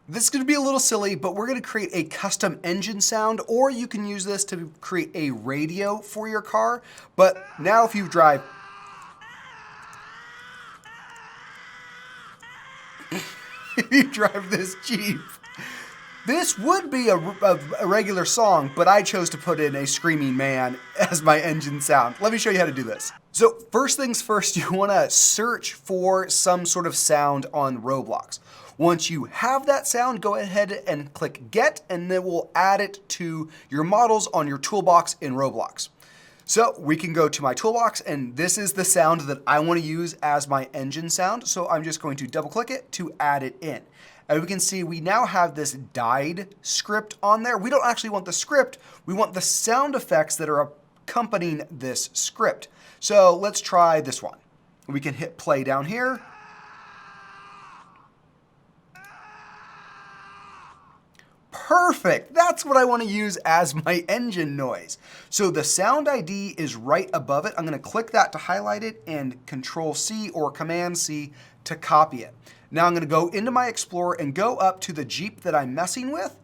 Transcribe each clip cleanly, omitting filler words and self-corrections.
This is gonna be a little silly, but we're gonna create a custom engine sound, or you can use this to create a radio for your car. But now if you drive, if you drive this Jeep, this would be a regular song, but I chose to put in a screaming man as my engine sound. Let me show you how to do this. So first things first, you wanna search for some sort of sound on Roblox. Once you have that sound, go ahead and click Get, and then we'll add it to your models on your toolbox in Roblox. So we can go to my toolbox, and this is the sound that I want to use as my engine sound. So I'm just going to double click it to add it in. And we can see we now have this died script on there. We don't actually want the script, we want the sound effects that are accompanying this script. So let's try this one. We can hit play down here. Perfect, that's what I want to use as my engine noise. So the sound ID is right above it. I'm going to click that to highlight it and Control C or Command C to copy it. Now I'm going to go into my Explorer and go up to the Jeep that I'm messing with,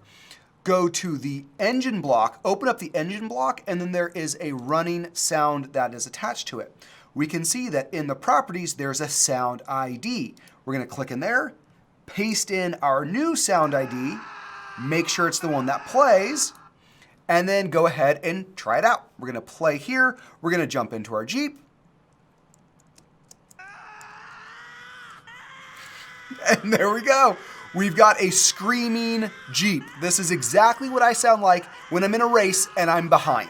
go to the engine block, open up the engine block, and then there is a running sound that is attached to it. We can see that in the properties, there's a sound ID. We're going to click in there, paste in our new sound ID, make sure it's the one that plays, and then go ahead and try it out. We're gonna play here. We're gonna jump into our Jeep. And there we go. We've got a screaming Jeep. This is exactly what I sound like when I'm in a race and I'm behind.